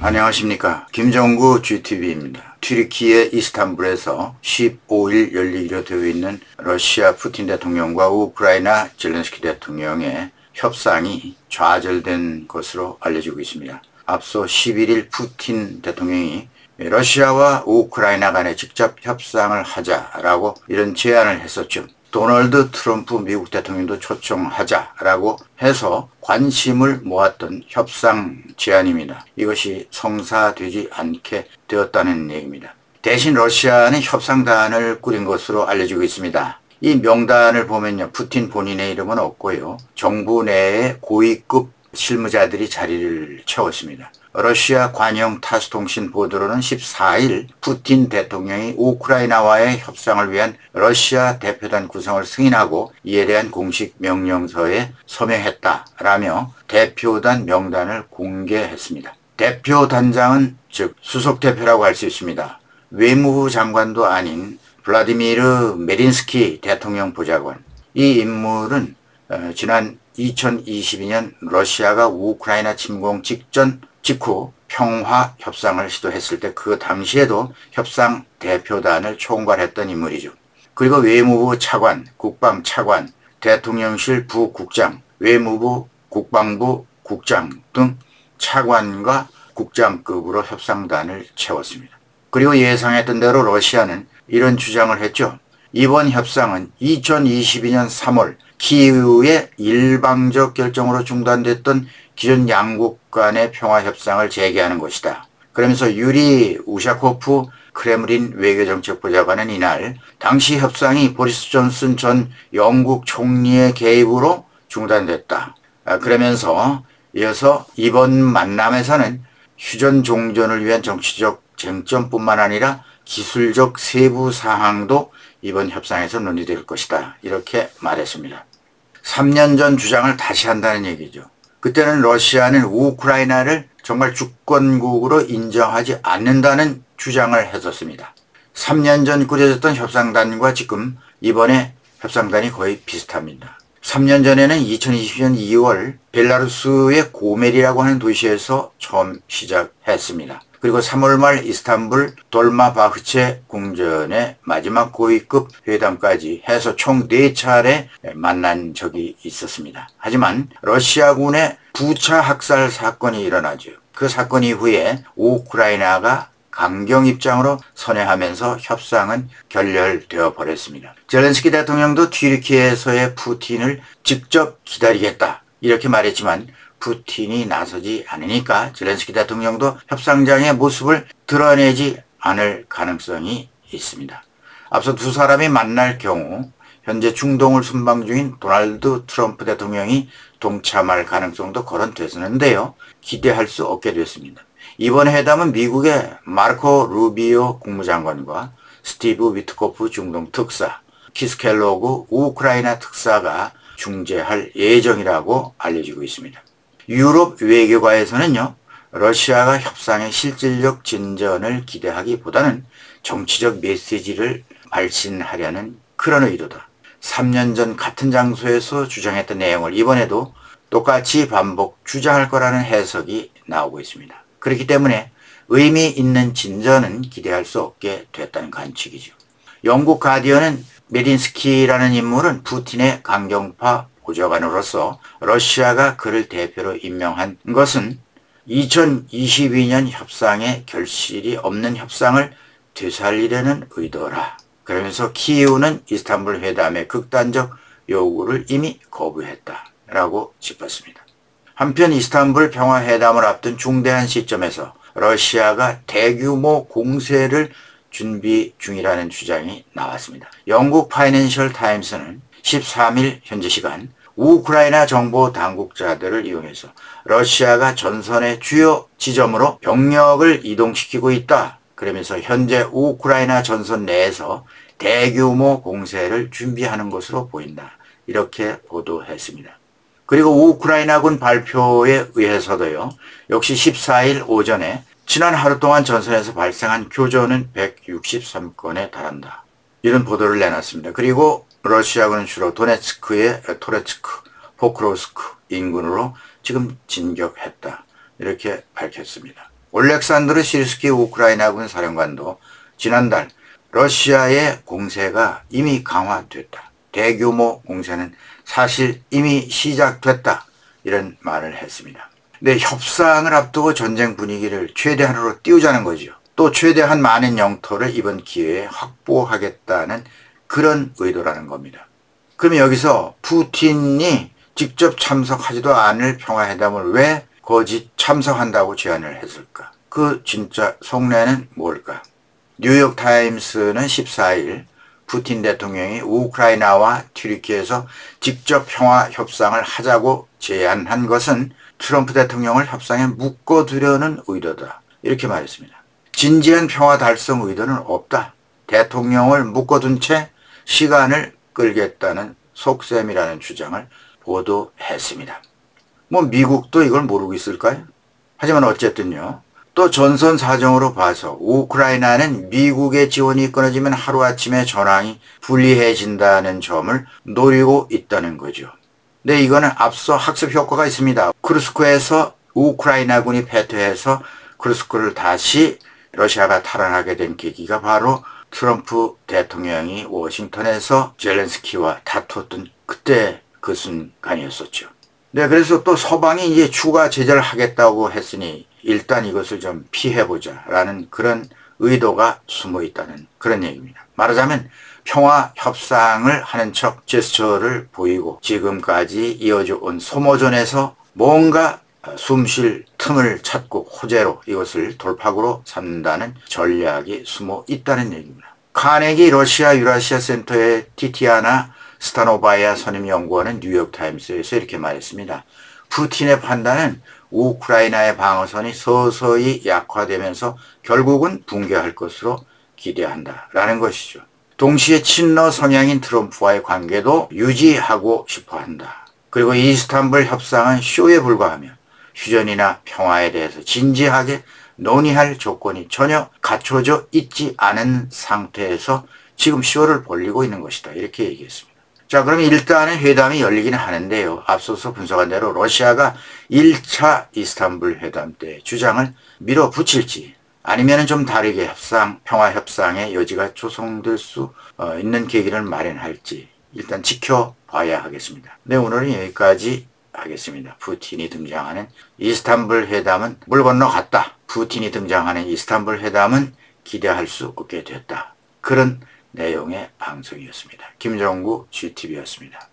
안녕하십니까. 김정구 GTV입니다. 튀르키예 이스탄불에서 15일 열리기로 되어 있는 러시아 푸틴 대통령과 우크라이나 젤렌스키 대통령의 협상이 좌절된 것으로 알려지고 있습니다. 앞서 11일 푸틴 대통령이 러시아와 우크라이나 간에 직접 협상을 하자라고 이런 제안을 했었죠. 도널드 트럼프 미국 대통령도 초청하자라고 해서 관심을 모았던 협상 제안입니다. 이것이 성사되지 않게 되었다는 얘기입니다. 대신 러시아는 협상단을 꾸린 것으로 알려지고 있습니다. 이 명단을 보면요, 푸틴 본인의 이름은 없고요, 정부 내에 고위급 실무자들이 자리를 채웠습니다. 러시아 관영 타스통신 보도로는 14일 푸틴 대통령이 우크라이나와의 협상을 위한 러시아 대표단 구성을 승인하고 이에 대한 공식 명령서에 서명했다라며 대표단 명단을 공개했습니다. 대표단장은 즉 수석대표라고 할 수 있습니다. 외무부 장관도 아닌 블라디미르 메딘스키 대통령 보좌관. 이 인물은 지난 2022년 러시아가 우크라이나 침공 직후 평화 협상을 시도했을 때 그 당시에도 협상 대표단을 총괄했던 인물이죠. 그리고 외무부 차관, 국방 차관, 대통령실 부국장, 외무부, 국방부 국장 등 차관과 국장급으로 협상단을 채웠습니다. 그리고 예상했던 대로 러시아는 이런 주장을 했죠. 이번 협상은 2022년 3월 키이우의 일방적 결정으로 중단됐던 기존 양국 간의 평화협상을 재개하는 것이다. 그러면서 유리 우샤코프 크렘린 외교정책보좌관은 이날 당시 협상이 보리스 존슨 전 영국 총리의 개입으로 중단됐다. 그러면서 이어서 이번 만남에서는 휴전 종전을 위한 정치적 쟁점뿐만 아니라 기술적 세부 사항도 이번 협상에서 논의될 것이다. 이렇게 말했습니다. 3년 전 주장을 다시 한다는 얘기죠. 그때는 러시아는 우크라이나를 정말 주권국으로 인정하지 않는다는 주장을 했었습니다. 3년 전 꾸려졌던 협상단과 지금 이번에 협상단이 거의 비슷합니다. 3년 전에는 2020년 2월 벨라루스의 고멜이라고 하는 도시에서 처음 시작했습니다. 그리고 3월 말 이스탄불 돌마바흐체 궁전의 마지막 고위급 회담까지 해서 총 4차례 만난 적이 있었습니다. 하지만 러시아군의 부차 학살 사건이 일어나죠. 그 사건 이후에 우크라이나가 강경 입장으로 선회하면서 협상은 결렬되어 버렸습니다. 젤렌스키 대통령도 튀르키예에서의 푸틴을 직접 기다리겠다 이렇게 말했지만 푸틴이 나서지 않으니까 젤렌스키 대통령도 협상장의 모습을 드러내지 않을 가능성이 있습니다. 앞서 두 사람이 만날 경우 현재 중동을 순방 중인 도널드 트럼프 대통령이 동참할 가능성도 거론됐었는데요. 기대할 수 없게 됐습니다. 이번 회담은 미국의 마르코 루비오 국무장관과 스티브 위트코프 중동 특사, 키스 켈로그 우크라이나 특사가 중재할 예정이라고 알려지고 있습니다. 유럽 외교가에서는요, 러시아가 협상의 실질적 진전을 기대하기보다는 정치적 메시지를 발신하려는 그런 의도다. 3년 전 같은 장소에서 주장했던 내용을 이번에도 똑같이 반복 주장할 거라는 해석이 나오고 있습니다. 그렇기 때문에 의미 있는 진전은 기대할 수 없게 됐다는 관측이죠. 영국 가디언은 메딘스키라는 인물은 푸틴의 강경파 보좌관으로서 러시아가 그를 대표로 임명한 것은 2022년 협상에 결실이 없는 협상을 되살리려는 의도라. 그러면서 키이우는 이스탄불 회담의 극단적 요구를 이미 거부했다라고 짚었습니다. 한편 이스탄불 평화회담을 앞둔 중대한 시점에서 러시아가 대규모 공세를 준비 중이라는 주장이 나왔습니다. 영국 파이낸셜 타임스는 13일 현지 시간 우크라이나 정보 당국자들을 이용해서 러시아가 전선의 주요 지점으로 병력을 이동시키고 있다. 그러면서 현재 우크라이나 전선 내에서 대규모 공세를 준비하는 것으로 보인다. 이렇게 보도했습니다. 그리고 우크라이나군 발표에 의해서도요, 역시 14일 오전에 지난 하루 동안 전선에서 발생한 교전은 163건에 달한다. 이런 보도를 내놨습니다. 그리고 러시아군은 주로 도네츠크의 토레츠크, 포크로스크 인근으로 지금 진격했다. 이렇게 밝혔습니다. 올렉산드르 시르스키 우크라이나군 사령관도 지난달 러시아의 공세가 이미 강화됐다. 대규모 공세는 사실 이미 시작됐다. 이런 말을 했습니다. 근데 협상을 앞두고 전쟁 분위기를 최대한으로 띄우자는 거죠. 또 최대한 많은 영토를 이번 기회에 확보하겠다는 그런 의도라는 겁니다. 그럼 여기서 푸틴이 직접 참석하지도 않을 평화회담을 왜 거짓 참석한다고 제안을 했을까? 그 진짜 속내는 뭘까? 뉴욕타임스는 14일 푸틴 대통령이 우크라이나와 튀르키예에서 직접 평화 협상을 하자고 제안한 것은 트럼프 대통령을 협상에 묶어두려는 의도다. 이렇게 말했습니다. 진지한 평화 달성 의도는 없다. 대통령을 묶어둔 채 시간을 끌겠다는 속셈이라는 주장을 보도했습니다. 뭐 미국도 이걸 모르고 있을까요? 하지만 어쨌든요. 또 전선 사정으로 봐서 우크라이나는 미국의 지원이 끊어지면 하루아침에 전황이 불리해진다는 점을 노리고 있다는 거죠. 근데 이거는 앞서 학습 효과가 있습니다. 크루스크에서 우크라이나군이 패퇴해서 크루스크를 다시 러시아가 탈환하게 된 계기가 바로 트럼프 대통령이 워싱턴에서 젤렌스키와 다투었던 그때 그 순간이었었죠. 네, 그래서 또 서방이 이제 추가 제재를 하겠다고 했으니 일단 이것을 좀 피해보자 라는 그런 의도가 숨어 있다는 그런 얘기입니다. 말하자면 평화 협상을 하는 척 제스처를 보이고 지금까지 이어져 온 소모전에서 뭔가 숨쉴 틈을 찾고 호재로 이것을 돌파구로 삼는다는 전략이 숨어 있다는 얘기입니다. 카네기 러시아 유라시아 센터의 티티아나 스타노바야 선임연구원은 뉴욕타임스에서 이렇게 말했습니다. 푸틴의 판단은 우크라이나의 방어선이 서서히 약화되면서 결국은 붕괴할 것으로 기대한다라는 것이죠. 동시에 친러 성향인 트럼프와의 관계도 유지하고 싶어한다. 그리고 이스탄불 협상은 쇼에 불과하며 휴전이나 평화에 대해서 진지하게 논의할 조건이 전혀 갖춰져 있지 않은 상태에서 지금 쇼를 벌이고 있는 것이다. 이렇게 얘기했습니다. 자, 그럼 일단은 회담이 열리기는 하는데요. 앞서서 분석한 대로 러시아가 1차 이스탄불 회담 때 주장을 밀어붙일지 아니면 좀 다르게 평화협상의 여지가 조성될 수 있는 계기를 마련할지 일단 지켜봐야 하겠습니다. 네, 오늘은 여기까지 하겠습니다. 푸틴이 등장하는 이스탄불 회담은 물 건너갔다. 푸틴이 등장하는 이스탄불 회담은 기대할 수 없게 됐다. 그런 내용의 방송이었습니다. 김정구 GTV였습니다.